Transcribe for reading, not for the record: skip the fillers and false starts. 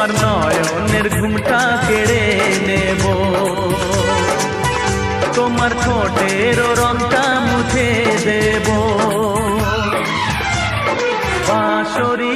তোমার নয়নের ঘুমটা কেড়ে নেব, তোমার ঠোঁটের রংটা মুছে দেব। বাঁশরি